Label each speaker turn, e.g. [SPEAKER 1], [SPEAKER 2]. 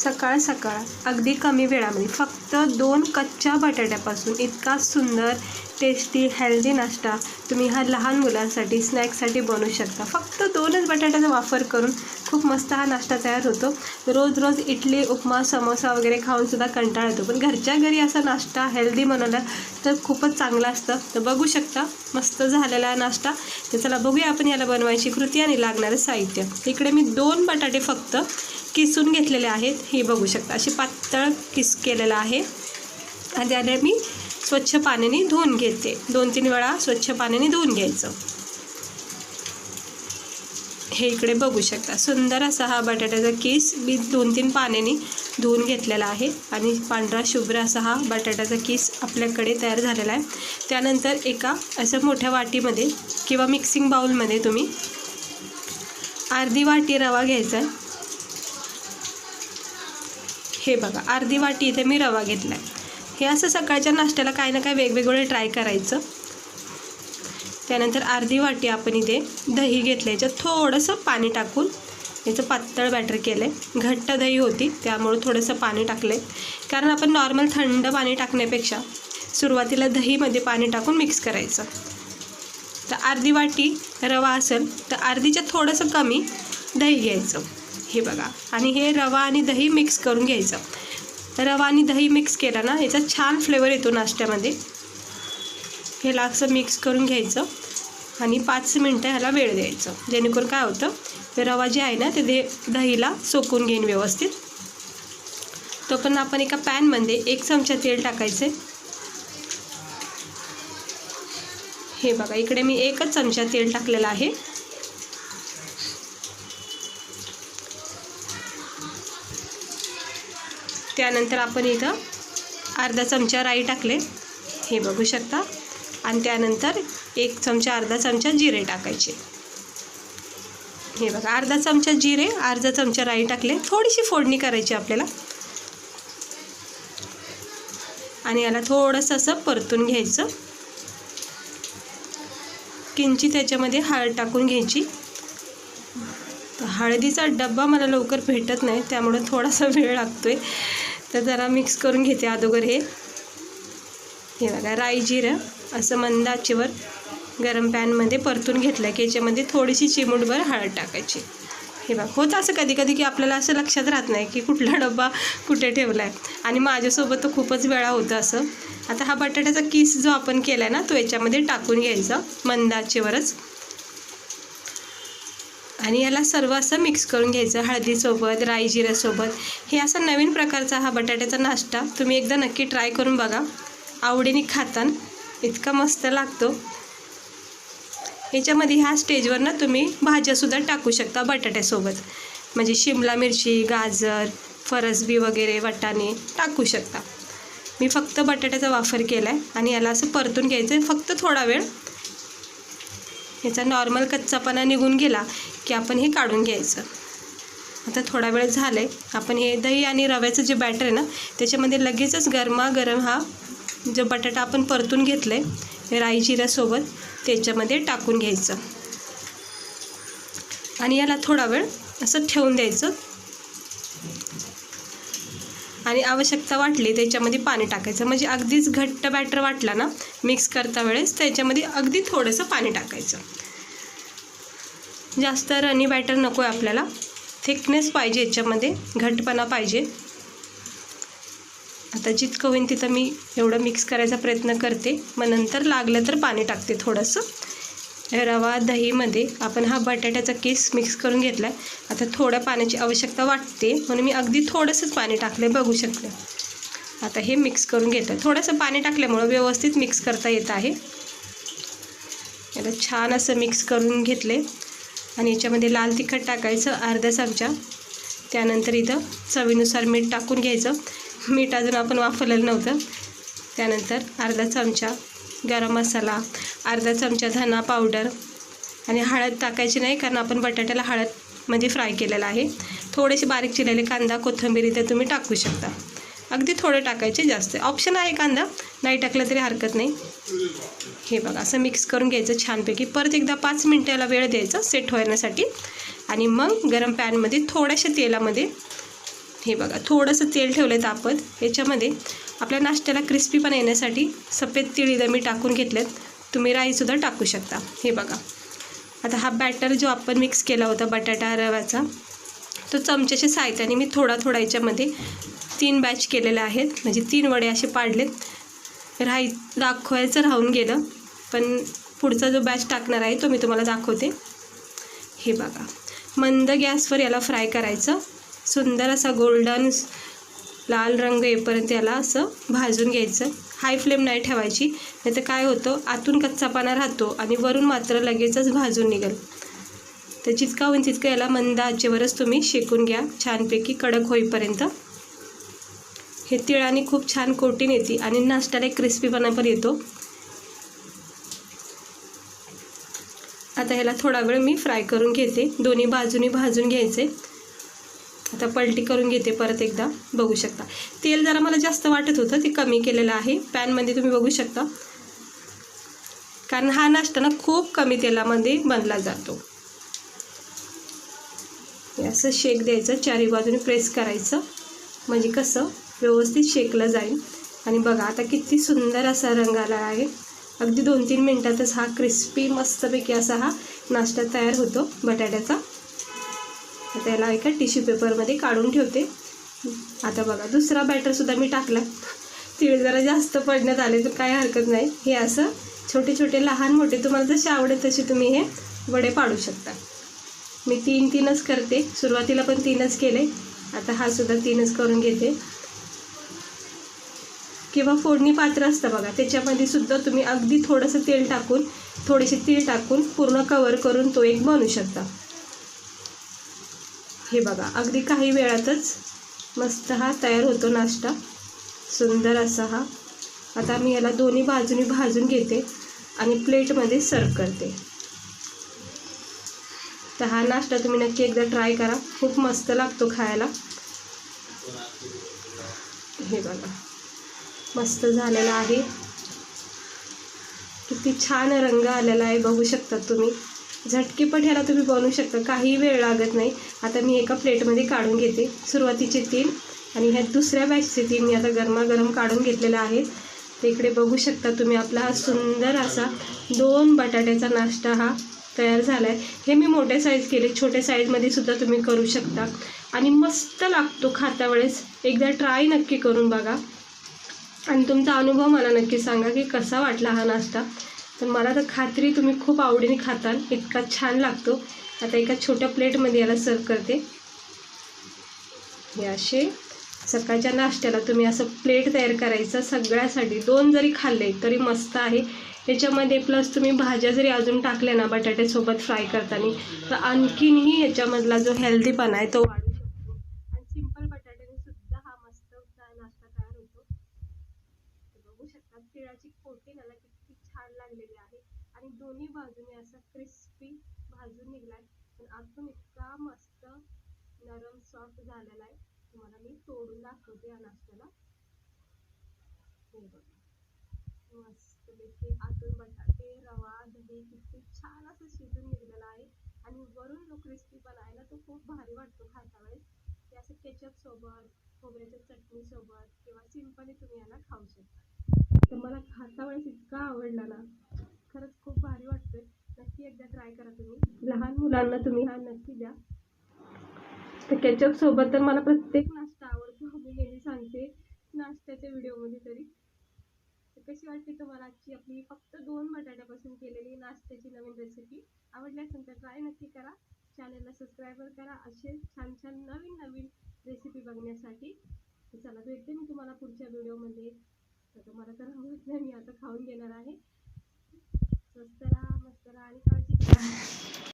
[SPEAKER 1] सकाळ सकाळ अगदी कमी वेळामध्ये फक्त 2 कच्च्या बटाट्यापासून इतका सुंदर टेस्टी हेल्दी नाश्ता तुम्ही हा लहान मुलांसाठी स्नॅक्ससाठी बनवू शकता। फक्त 2च बटाट्याचा वापर करून खूप मस्त हा नाश्ता तयार होतो। रोज रोज इडली उपमा समोसा वगैरे खाऊन सुद्धा कंटाळा येतो, पण घरच्या घरी असा नाश्ता हेल्दी बनवला तर खूपच चांगला असतं। तर बघू शकता मस्त झालेला नाश्ता। तर चला बघूया आपण याला बनवायची कृती आणि लागणारे साहित्य। इकडे मी 2 बटाटे फक्त किसून घेतलेले आहेत, हे बघू शकता अशी पातळ किस केलेला आहे आणि त्याने मी स्वच्छ पाण्याने धुवून घेते। 2-3 वेळा स्वच्छ पाण्याने धुवून घ्यायचं। हे इकडे बघू शकता सुंदर असा हा बटाट्याचा किस मी 2-3 पाण्याने धुवून घेतलेला आहे आणि पांढरा शुभ्र असा हा बटाट्याचा किस आपल्याकडे तयार झालेला आहे। त्यानंतर एका असं मोठ्या वाटीमध्ये किंवा मिक्सिंग बाउलमध्ये तुम्ही अर्धी वाटी रवा घ्यायचा आहे। हे बघा अर्धी वाटी इथे मी रवा घेतला आहे। हे असं सकाळच्या नाश्त्याला काही ना काही वेगवेगळे ट्राय करायचं। त्यानंतर अर्धी वाटी आपण इथे दही घेतलं, याच्यात थोडंसं पाणी टाकून याचं पातळ बॅटर केलं आहे। घट्ट दही होती त्यामुळे थोडंसं पाणी टाकलं आहे, कारण आपण नॉर्मल थंड पाणी टाकण्यापेक्षा सुरुवातीला दहीमध्ये पाणी टाकून मिक्स करायचं। तर अर्धी वाटी रवा असेल तर अर्धीच्या थोडंसं कमी दही घ्यायचं। हे बघा आणि हे रवा आणि दही मिक्स करून घ्यायचं। रवा आणि दही मिक्स केला ना याचा छान फ्लेवर येतो नाश्त्यामध्ये। ह्याला असं मिक्स करून घ्यायचं आणि 5 मिनटं ह्याला वेळ द्यायचं, जेणेकरून काय होतं ते रवा जे आहे ना ते दहीला सोकून घेईन व्यवस्थित। तो पण आपण एका पॅनमध्ये 1 चमचा तेल टाकायचे। हे बघा इकडे मी 1च चमचा तेल टाकलेला आहे। त्यानंतर आपण इथं अर्धा चमचा राई टाकले, हे बघू शकता, आणि त्यानंतर 1 चमचा अर्धा चमचा जिरे टाकायचे। हे बघा अर्धा चमचा जिरे अर्धा चमचा राई टाकले। थोडीशी फोडणी करायची आपल्याला आणि याला थोडंसं असं परतून घ्यायचं। किंचित त्याच्यामध्ये हळद टाकून घ्यायची। हळदीचा डब्बा मला लवकर भेटत नाही त्यामुळे थोडासा वेळ लागतोय, तर जरा मिक्स करून घेते अगोदर हे बघा राई जिरं असं मंद आचेवर गरम पॅनमध्ये परतून घेतलं की याच्यामध्ये थोडीशी चिमूटभर हळद टाकायची। हे बघा होतं असं कधी कधी की आपल्याला असं लक्षात राहत नाही की कुठला डब्बा कुठे ठेवला आहे, आणि माझ्यासोबत तर खूपच वेळा होतं असं। आता हा बटाट्याचा किस जो आपण केला आहे ना तो याच्यामध्ये टाकून घ्यायचा मंद आचेवरच आणि याला सर्व असं मिक्स करून घ्यायचं हळदीसोबत राई जिऱ्यासोबत। हे असा नवीन प्रकारचा हा बटाट्याचा नाश्ता तुम्ही एकदा नक्की ट्राय करून बघा, आवडीने खातान इतका मस्त लागतो। याच्यामध्ये ह्या स्टेजवर ना तुम्ही भाज्यासुद्धा टाकू शकता बटाट्यासोबत, म्हणजे शिमला मिरची गाजर फरसबी वगैरे वाटाणे टाकू शकता। मी फक्त बटाट्याचा वापर केला आहे आणि याला असं परतून घ्यायचं आहे फक्त थोडा वेळ। याचा नॉर्मल कच्चापणा निघून गेला की आपण हे काढून घ्यायचं। आता थोडा वेळ झाला आहे, आपण हे दही आणि रव्याचं जे बॅटर आहे ना त्याच्यामध्ये लगेचच गरमागरम हा जो बटाटा आपण परतून घेतला आहे राई जिऱ्यासोबत त्याच्यामध्ये टाकून घ्यायचं आणि याला थोडा वेळ असं ठेवून द्यायचं आणि आवश्यकता वाटली त्याच्यामध्ये पाणी टाकायचं। म्हणजे अगदीच घट्ट बॅटर वाटला ना मिक्स करता वेळेस त्याच्यामध्ये अगदी थोडंसं पाणी टाकायचं। जास्त रनी बॅटर नको आहे आपल्याला, थिकनेस पाहिजे याच्यामध्ये, घट्टपणा पाहिजे। आता जितकं होईल तिथं मी एवढं मिक्स करायचा प्रयत्न करते, मग नंतर लागलं तर पाणी टाकते थोडंसं। रवा दहीमध्ये आपण हा बटाट्याचा किस मिक्स करून घेतला आहे। आता थोड्या पाण्याची आवश्यकता वाटते म्हणून मी अगदी थोडंसंच पाणी टाकले, बघू शकते। आता हे मिक्स करून घेतं, थोडंसं पाणी टाकल्यामुळं व्यवस्थित मिक्स करता येत आहे। याला छान असं मिक्स करून घेतले आणि याच्यामध्ये लाल तिखट टाकायचं अर्धा चमचा। त्यानंतर इथं चवीनुसार मीठ टाकून घ्यायचं, मीठ अजून आपण वापरलेलं नव्हतं। त्यानंतर अर्धा चमचा गरम मसाला, अर्धा चमचा धना पावडर आणि हळद टाकायची नाही कारण आपण बटाट्याला हळदमध्ये फ्राय केलेला आहे। थोडेसे बारीक चिरलेले कांदा कोथिंबीर इथे तुम्ही टाकू शकता, अगदी थोडे टाकायचे, जास्त ऑप्शन आहे, कांदा नाही टाकलं तरी हरकत नाही। हे बघा असं मिक्स करून घ्यायचं छानपैकी। परत एकदा 5 मिनटं याला वेळ द्यायचा सेट होण्यासाठी आणि मग गरम पॅनमध्ये थोड्याशा तेलामध्ये हे बघा थोडंसं तेल ठेवलं तापत. याच्यामध्ये आपल्या नाश्त्याला क्रिस्पीपणा येण्यासाठी सफेद तीळ इथं मी टाकून घेतलेत. तुम्ही राईसुद्धा टाकू शकता. हे बघा आता हा बॅटर जो आपण मिक्स केला होता बटाटा रव्याचा, तो चमच्याच्या साहाय्याने मी थोडा थोडा याच्यामध्ये 3 बॅच केलेले आहेत. म्हणजे 3 वडे असे पाडलेत. दाखवायचं राहून गेलं, पण पुढचा जो बॅच टाकणार आहे तो मी तुम्हाला दाखवते. हे बघा मंद गॅसवर याला फ्राय करायचं. सुंदर असा गोल्डन लाल रंग येईपर्यंत याला असं भाजून घ्यायचं. हाय फ्लेम नाही ठेवायची, नाही तर काय होतं आतून कच्चापणा राहतो आणि वरून मात्र लगेचच भाजून निघेल. तर जितका होईल तितकं याला मंद आचेवरच तुम्ही शेकून घ्या छानपैकी कडक होईपर्यंत. हे तिळाने खूप छान कोटिंग येते आणि नाश्त्याला एक क्रिस्पीपणा पण येतो. आता ह्याला थोडा वेळ मी फ्राय करून घेते. दोन्ही बाजूनी भाजून घ्यायचे. आता पलटी करून घेते परत एकदा. बघू शकता तेल जरा मला जास्त वाटत होतं, ते कमी केलेलं आहे पॅनमध्ये तुम्ही बघू शकता. कारण हा नाश्ता ना खूप कमी तेलामध्ये बनला जातो. असं शेक द्यायचं, चारी बाजूने प्रेस करायचं, म्हणजे कसं व्यवस्थित शेकलं जाईल. आणि बघा आता किती सुंदर असा रंग आला आहे. अगदी 2-3 मिनटातच हा क्रिस्पी मस्तपैकी असा हा नाश्ता तयार होतो बटाट्याचा. आता याला एका टिश्यू पेपरमध्ये काढून ठेवते. आता बघा दुसरा बॅटरसुद्धा मी टाकला. तीळ जरा जास्त पडण्यात आले तर काय हरकत नाही. हे असं छोटे छोटे लहान मोठे तुम्हाला जसे आवडेल तसे तुम्ही हे वडे पाडू शकता. मी 3-3च करते. सुरुवातीला पण 3च केले, आता हा सुद्धा 3च करून घेते. किंवा फोडणी पात्र असतं बघा, त्याच्यामध्ये सुद्धा तुम्ही अगदी थोडंसं तेल टाकून थोडेसे तीळ टाकून पूर्ण कवर करून तो एक बनवू शकता. हे बघा अगदी काही वेळातच मस्त हा तयार होतो नाश्ता, सुंदर असा हा. आता मी याला दोन्ही बाजूनी भाजून घेते आणि प्लेटमध्ये सर्व करते. तर हा नाश्ता तुम्ही नक्की एकदा ट्राय करा, खूप मस्त लागतो खायला. हे बघा मस्त झालेला आहे. किती छान रंग आलेला आहे बघू शकता तुम्ही. झटकेपट ह्याला तुम्ही बनवू शकता, काही वेळ लागत नाही. आता मी एका प्लेटमध्ये काढून घेते. सुरुवातीचे 3 आणि ह्या दुसऱ्या बॅचचे 3 मी आता गरमागरम काढून घेतलेले आहेत. ते इकडे बघू शकता तुम्ही. आपला हा सुंदर असा 2 बटाट्याचा नाश्ता हा तयार झाला आहे. हे मी मोठ्या साईज केले, छोट्या साईजमध्ये सुद्धा तुम्ही करू शकता आणि मस्त लागतो खाता वेळेस. एकदा ट्राय नक्की करून बघा आणि तुमचा अनुभव मला नक्की सांगा की कसा वाटला हा नाश्ता. तर मला तर खात्री तुम्ही खूप आवडीने खाताल, इतका छान लागतो. आता एका छोट्या प्लेटमध्ये याला सर्व करते. हे असे सकाळच्या नाश्त्याला तुम्ही असं प्लेट तयार करायचं सगळ्यासाठी. 2 जरी खाल्ले तरी मस्त आहे. याच्यामध्ये प्लस तुम्ही भाज्या जरी अजून टाकल्या ना बटाट्यासोबत फ्राय करताना, तर आणखीनही याच्यामधला जो हेल्दीपणा आहे तो वाढू शकतो. आणि सिंपल बटाट्याने सुद्धा हा मस्त नाश्ता तयार होतो. बघू शकता तिळाची कोटिंग याला किती छान लागलेली आहे आणि दोन्ही बाजूने असा क्रिस्पी भाजून निघलाय. पण आतून इतका मस्त नरम सॉफ्ट झालेला आहे. तुम्हाला मी तोडून दाखवते या नाश्त्याला. हे बघा मस्तपैकी आतून बटाटे रवा दही किती छान असं शिजून निघलेला आहे आणि वरून जो क्रिस्पीपणा आहे ना तो खूप भारी वाटतो खाता वेळेस. ते असं केचप सोबत खोबऱ्याच्या चटणी सोबत किंवा सिंपली तुम्ही याला खाऊ शकता. तर मला खाता वेळेस इतका आवडला ना, खरंच खूप भारी वाटतोय. नक्की एकदा ट्राय करा तुम्ही. लहान मुलांना तुम्ही हा नक्की द्या. तर केचप सोबत तर मला प्रत्येक नाश्ता आवडतो, मी नेहमी सांगते नाश्त्याच्या व्हिडिओमध्ये तरी. तर कशी वाटते तुम्हाला आजची आपली फक्त 2 बटाट्यापासून केलेली नाश्त्याची नवीन रेसिपी? आवडली असेल तर ट्राय नक्की करा. चॅनलला सबस्क्राईब करा असे छान छान नवीन नवीन रेसिपी बघण्यासाठी. तर चला भेटते मी तुम्हाला पुढच्या व्हिडिओमध्ये. तर मला तर आवडत नाही, मी आता खाऊन घेणार आहे. स्वस्त राहा, मस्त राहा आणि काळजी घ्या.